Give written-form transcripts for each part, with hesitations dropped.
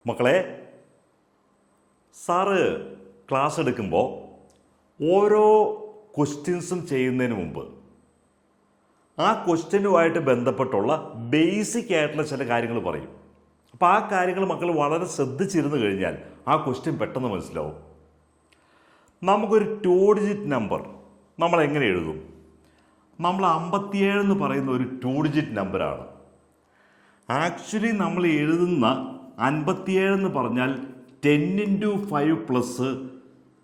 മക്കളെ, sir class എടുക്കുമ്പോൾ ഓരോ ക്വസ്റ്റ്യൻസും ചെയ്യുന്നതിന് മുമ്പ് ആ ക്വസ്റ്റ്യനുമായിട്ട് ബന്ധപ്പെട്ടുള്ള ബേസിക് ആയിട്ടുള്ള ചില കാര്യങ്ങൾ പറയും. അപ്പോൾ ആ കാര്യങ്ങൾ മക്കൾ വളരെ ശ്രദ്ധിച്ചിരുന്നു കഴിഞ്ഞാൽ ആ ക്വസ്റ്റ്യൻ പെട്ടെന്ന് മനസ്സിലാവും. നമുക്കൊരു 2 ഡിജിറ്റ് നമ്പർ നമ്മൾ എങ്ങനെ എഴുതും? നമ്മൾ 57 എന്ന് പറയുന്ന ഒരു 2 ഡിജിറ്റ് നമ്പറാണ്. ആക്ച്വലി നമ്മൾ എഴുതുന്ന 57 എന്ന് പറഞ്ഞാൽ 10 × 5 പ്ലസ്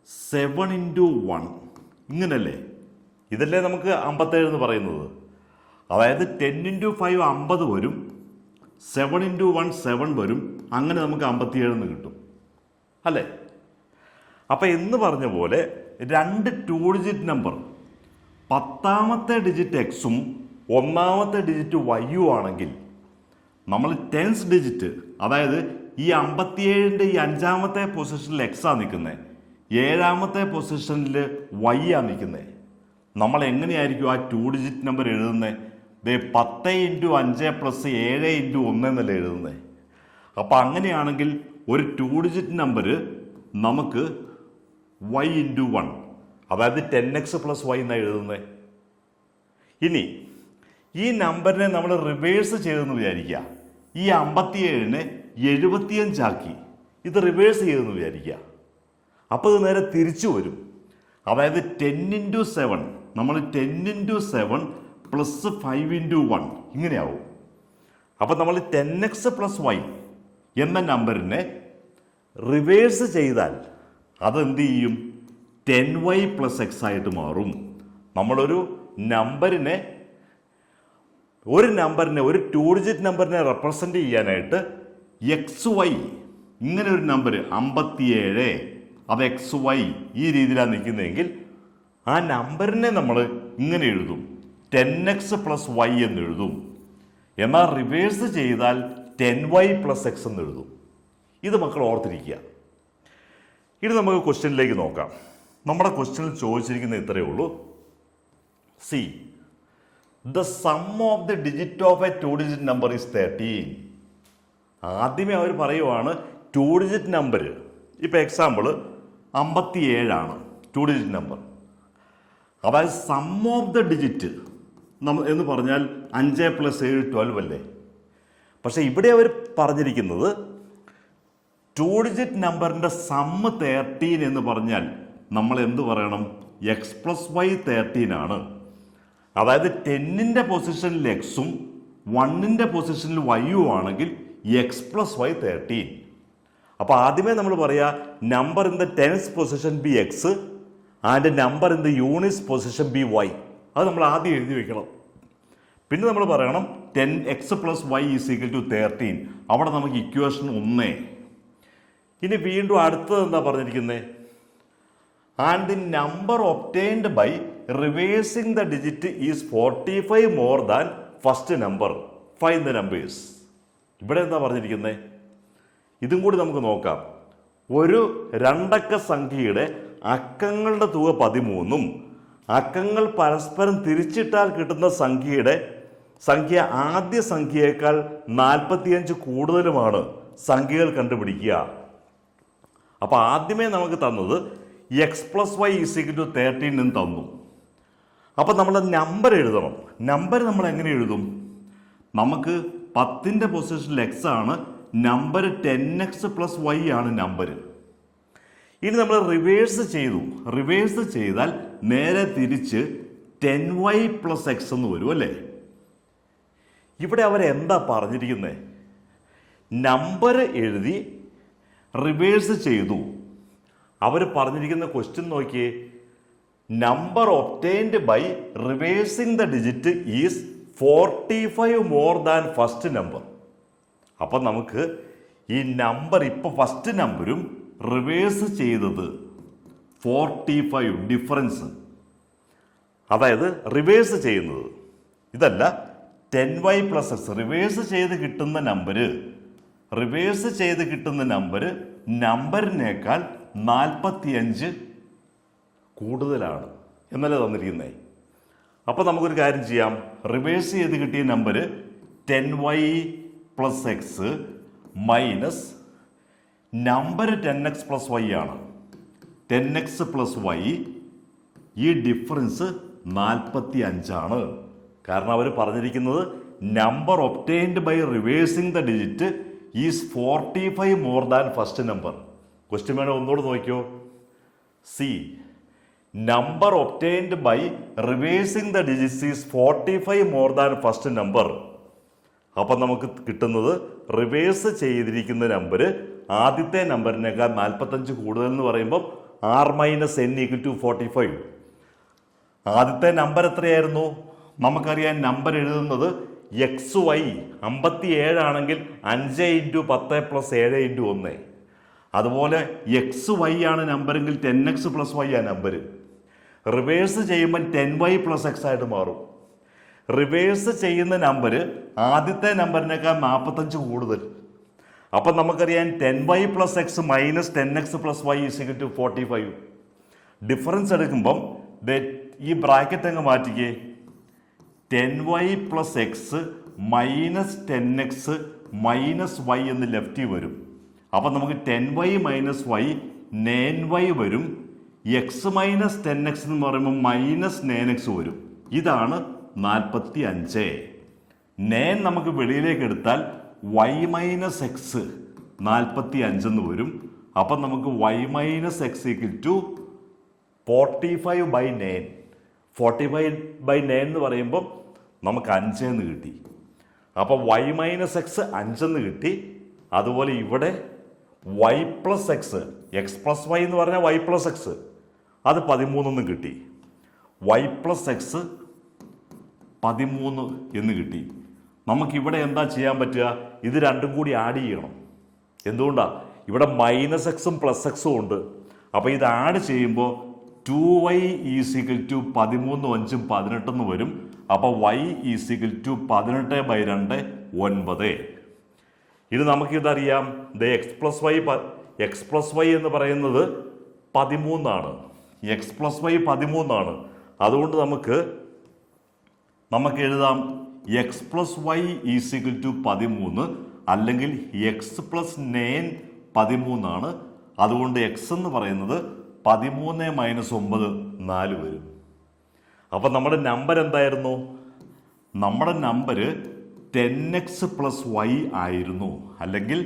7 × 1 ഇങ്ങനല്ലേ? ഇതല്ലേ നമുക്ക് 57 എന്ന് പറയുന്നത്. അതായത് 10 × 5 50 വരും, 7 × 1 7 വരും, അങ്ങനെ നമുക്ക് 57 എന്ന് കിട്ടും അല്ലേ? അപ്പം എന്ന് പറഞ്ഞ പോലെ 2 2 ഡിജിറ്റ് നമ്പർ 10ാമത്തെ ഡിജിറ്റ് എക്സും 1ാമത്തെ ഡിജിറ്റ് വൈയും ആണെങ്കിൽ നമ്മൾ 10th ഡിജിറ്റ്, അതായത് ഈ 57ൻ്റെ ഈ 5ാമത്തെ പൊസിഷനിൽ എക്സാണ് നിൽക്കുന്നത്, 7ാമത്തെ പൊസിഷനിൽ വൈ ആണ് നിൽക്കുന്നത്. നമ്മൾ എങ്ങനെയായിരിക്കും ആ 2 ഡിജിറ്റ് നമ്പർ എഴുതുന്നത്? 10 × 5 പ്ലസ് 7 × 1 എന്നല്ലേ എഴുതുന്നത്. അപ്പം അങ്ങനെയാണെങ്കിൽ ഒരു 2 ഡിജിറ്റ് നമ്പർ നമുക്ക് y × 1, അതായത് 10x + y എന്നാണ് എഴുതുന്നത്. ഇനി ഈ നമ്പറിനെ നമ്മൾ റിവേഴ്സ് ചെയ്തെന്ന് വിചാരിക്കുക. ഈ 57നെ 75 ആക്കി ഇത് റിവേഴ്സ് ചെയ്തെന്ന് വിചാരിക്കുക. അപ്പോൾ ഇത് നേരെ തിരിച്ചു വരും. അതായത് 10 × 7, നമ്മൾ 10 × 7 പ്ലസ് 5 × 1 ഇങ്ങനെയാവും. അപ്പോൾ നമ്മൾ 10x + y എന്ന നമ്പറിനെ റിവേഴ്സ് ചെയ്താൽ അതെന്ത് ചെയ്യും? 10y + x ആയിട്ട് മാറും. നമ്മളൊരു നമ്പറിനെ ഒരു 2 ഡിജിറ്റ് നമ്പറിനെ റെപ്രസെൻ്റ് ചെയ്യാനായിട്ട് XY ഇങ്ങനെ ഒരു നമ്പർ 57 അത് XY ഈ രീതിയിലാണ് നിൽക്കുന്നതെങ്കിൽ ആ നമ്പറിനെ നമ്മൾ ഇങ്ങനെ എഴുതും, 10x + y എന്ന് എഴുതും. എന്നാൽ റിവേഴ്സ് ചെയ്താൽ 10y + x എന്ന് എഴുതും. ഇത് മക്കൾ ഓർത്തിരിക്കുക. ഇനി നമുക്ക് ക്വസ്റ്റ്യനിലേക്ക് നോക്കാം. നമ്മുടെ ക്വസ്റ്റ്യനിൽ ചോദിച്ചിരിക്കുന്നത് ഇത്രയേ ഉള്ളൂ. C the sum of the digit of A 2 digit number is 13. ആദ്യമേ അവർ പറയുവാണ് 2 ഡിജിറ്റ് നമ്പർ. ഇപ്പോൾ എക്സാമ്പിൾ 57 ആണ് 2 ഡിജിറ്റ് നമ്പർ. അതായത് സം ഓഫ് ദ ഡിജിറ്റ് എന്ന് പറഞ്ഞാൽ 5 + 7 12 അല്ലേ? പക്ഷേ ഇവിടെ അവർ പറഞ്ഞിരിക്കുന്നത് 2 ഡിജിറ്റ് നമ്പറിൻ്റെ സമ്മ് 13 എന്ന് പറഞ്ഞാൽ നമ്മൾ എന്ത് പറയണം? x + y 13 ആണ്. അതായത് 10ൻ്റെ പൊസിഷനിൽ എക്സും 1ൻ്റെ പൊസിഷനിൽ വൈയും ആണെങ്കിൽ x + y 13. അപ്പോൾ ആദ്യമേ നമ്മൾ പറയുക number in the 10th position be x and number in the units position be y. അത് നമ്മൾ ആദ്യം എഴുതി വെക്കണം. പിന്നെ നമ്മൾ പറയണം 10x + y = 13. അവിടെ നമുക്ക് ഇക്വേഷൻ 1. ഇനി വീണ്ടും അടുത്തത് എന്താ പറഞ്ഞിരിക്കുന്നത്? And the number obtained by reversing the digit is 45 more than first number. Find the numbers. ഇവിടെ എന്താ പറഞ്ഞിരിക്കുന്നത്? ഇതും കൂടി നമുക്ക് നോക്കാം. ഒരു 2 അക്ക സംഖ്യയുടെ അക്കങ്ങളുടെ തുക 13ഉം അക്കങ്ങൾ പരസ്പരം തിരിച്ചിട്ടാൽ കിട്ടുന്ന സംഖ്യ ആദ്യ സംഖ്യയേക്കാൾ 45 കൂടുതലുമാണ് സംഖ്യകൾ കണ്ടുപിടിക്കുക. അപ്പോൾ ആദ്യമേ നമുക്ക് തന്നത് x + y = 13 എന്ന് തന്നു. അപ്പോൾ നമ്മൾ നമ്പർ എഴുതണം. നമ്പർ നമ്മൾ എങ്ങനെ എഴുതും? നമുക്ക് 10ൻ്റെ പൊസിഷനിൽ x ആണ് നമ്പർ, 10x + y ആണ് നമ്പർ. ഇനി നമ്മൾ റിവേഴ്സ് ചെയ്തു. റിവേഴ്സ് ചെയ്താൽ നേരെ തിരിച്ച് 10y + x എന്ന് വരും അല്ലേ? ഇവിടെ അവരെന്താ പറഞ്ഞിരിക്കുന്നത്? നമ്പർ എഴുതി റിവേഴ്സ് ചെയ്തു. അവർ പറഞ്ഞിരിക്കുന്ന ക്വസ്റ്റ്യൻ നോക്കിയേ. Number obtained by reversing the digit is 45 more than first number. അപ്പം നമുക്ക് ഈ നമ്പർ ഇപ്പോൾ ഫസ്റ്റ് നമ്പരും റിവേഴ്സ് ചെയ്തത് 45 ഡിഫറൻസ്, അതായത് റിവേഴ്സ് ചെയ്യുന്നത് ഇതല്ല 10y + x റിവേഴ്സ് ചെയ്ത് കിട്ടുന്ന നമ്പറിനേക്കാൾ 45 കൂടുതലാണ് എന്നല്ലേ തന്നിരിക്കുന്നത്. അപ്പോൾ നമുക്കൊരു കാര്യം ചെയ്യാം. റിവേഴ്സ് ചെയ്ത് കിട്ടിയ number 10y + x - number 10x plus y ആണ്. 10x പ്ലസ് വൈ, ഈ ഡിഫറൻസ് 45 ആണ്. കാരണം അവർ പറഞ്ഞിരിക്കുന്നത് number obtained by reversing the digit is 45 more than first number. Question വേണം ഒന്നുകൂടെ നോക്കിയോ. See, number obtained by reversing the digits is 45 more than first number. അപ്പം നമുക്ക് കിട്ടുന്നത് റിവേഴ്സ് ചെയ്തിരിക്കുന്ന നമ്പർ ആദ്യത്തെ നമ്പറിനേക്കാൾ 45 കൂടുതൽ എന്ന് പറയുമ്പോൾ r minus n equal to 45. ആദ്യത്തെ നമ്പർ എത്രയായിരുന്നു? നമുക്കറിയാം നമ്പർ എഴുതുന്നത് എക്സ് വൈ 57 ആണെങ്കിൽ 5 ഇൻറ്റു 10 പ്ലസ് 7 ഇൻറ്റു 1. അതുപോലെ എക്സ് വൈ ആണ് നമ്പറെങ്കിൽ 10x പ്ലസ് വൈ ആ നമ്പർ. റിവേഴ്സ് ചെയ്യുമ്പോൾ 10y പ്ലസ് എക്സ് ആയിട്ട് മാറും. റിവേഴ്സ് ചെയ്യുന്ന നമ്പർ ആദ്യത്തെ നമ്പറിനേക്കാൾ 45 കൂടുതൽ. അപ്പം നമുക്കറിയാം 10y plus x minus 10x plus y is equal to 45. Difference എടുക്കുമ്പം ഈ ബ്രാക്കറ്റ് അങ്ങ് മാറ്റിക്കേ. 10y plus x minus 10x minus y എന്ന് ലെഫ്റ്റിൽ വരും. അപ്പം നമുക്ക് 10y മൈനസ് വൈ 9y വരും. എക്സ് മൈനസ് 10x എന്ന് പറയുമ്പോൾ മൈനസ് 9x വരും. ഇതാണ് 45. 9 നമുക്ക് വെളിയിലേക്ക് എടുത്താൽ y മൈനസ് എക്സ് 45 എന്ന് വരും. അപ്പം നമുക്ക് y minus x equal to 45/9. 45/9 എന്ന് പറയുമ്പോൾ നമുക്ക് 5 എന്ന് കിട്ടി. അപ്പോൾ y മൈനസ് എക്സ് 5 എന്ന് കിട്ടി. അതുപോലെ ഇവിടെ y plus x, x plus y എന്ന് പറഞ്ഞാൽ y പ്ലസ് എക്സ്, അത് 13 എന്ന് കിട്ടി. y പ്ലസ് എക്സ് 13 എന്ന് കിട്ടി. നമുക്കിവിടെ എന്താ ചെയ്യാൻ പറ്റുക? ഇത് രണ്ടും കൂടി ആഡ് ചെയ്യണം. എന്തുകൊണ്ടാണ്? ഇവിടെ മൈനസ് എക്സും പ്ലസ് എക്സും ഉണ്ട്. അപ്പോൾ ഇത് ആഡ് ചെയ്യുമ്പോൾ 2y ഈസ് ഈക്വൽ ടു 13 5 18 എന്ന് വരും. അപ്പോൾ y ഈസ് ഈക്വൽ ടു 18/2 9. ഇത് നമുക്കിതറിയാം. എക്സ് പ്ലസ് വൈ എന്ന് പറയുന്നത് 13 ആണ്. എക്സ് പ്ലസ് വൈ 13 ആണ്. അതുകൊണ്ട് നമുക്ക് എഴുതാം x plus y is equal to 13, അല്ലെങ്കിൽ എക്സ് പ്ലസ് 9 13 ആണ്. അതുകൊണ്ട് എക്സ് എന്ന് പറയുന്നത് 13 മൈനസ് 9 4 വരും. അപ്പം നമ്മുടെ നമ്പർ എന്തായിരുന്നു? നമ്മുടെ നമ്പർ 10x പ്ലസ് വൈ ആയിരുന്നു, അല്ലെങ്കിൽ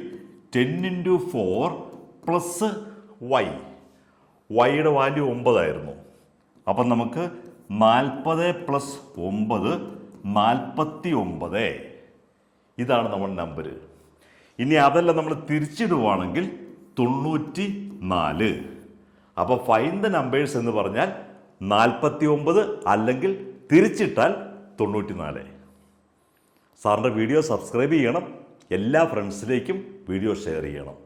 10 ഇൻറ്റു 4 പ്ലസ് വൈ. വൈയുടെ വാല്യൂ 9 ആയിരുന്നു. അപ്പം നമുക്ക് 40 പ്ലസ് 9 49. ഇതാണ് നമ്മുടെ നമ്പർ. ഇനി അതെല്ലാം നമ്മൾ തിരിച്ചിടുവാണെങ്കിൽ 94. അപ്പോൾ ഫൈൻഡ് ദ നമ്പേഴ്സ് എന്ന് പറഞ്ഞാൽ 49, അല്ലെങ്കിൽ തിരിച്ചിട്ടാൽ 94. സാറിൻ്റെ വീഡിയോ സബ്സ്ക്രൈബ് ചെയ്യണം. എല്ലാ ഫ്രണ്ട്സിലേക്കും വീഡിയോ ഷെയർ ചെയ്യണം.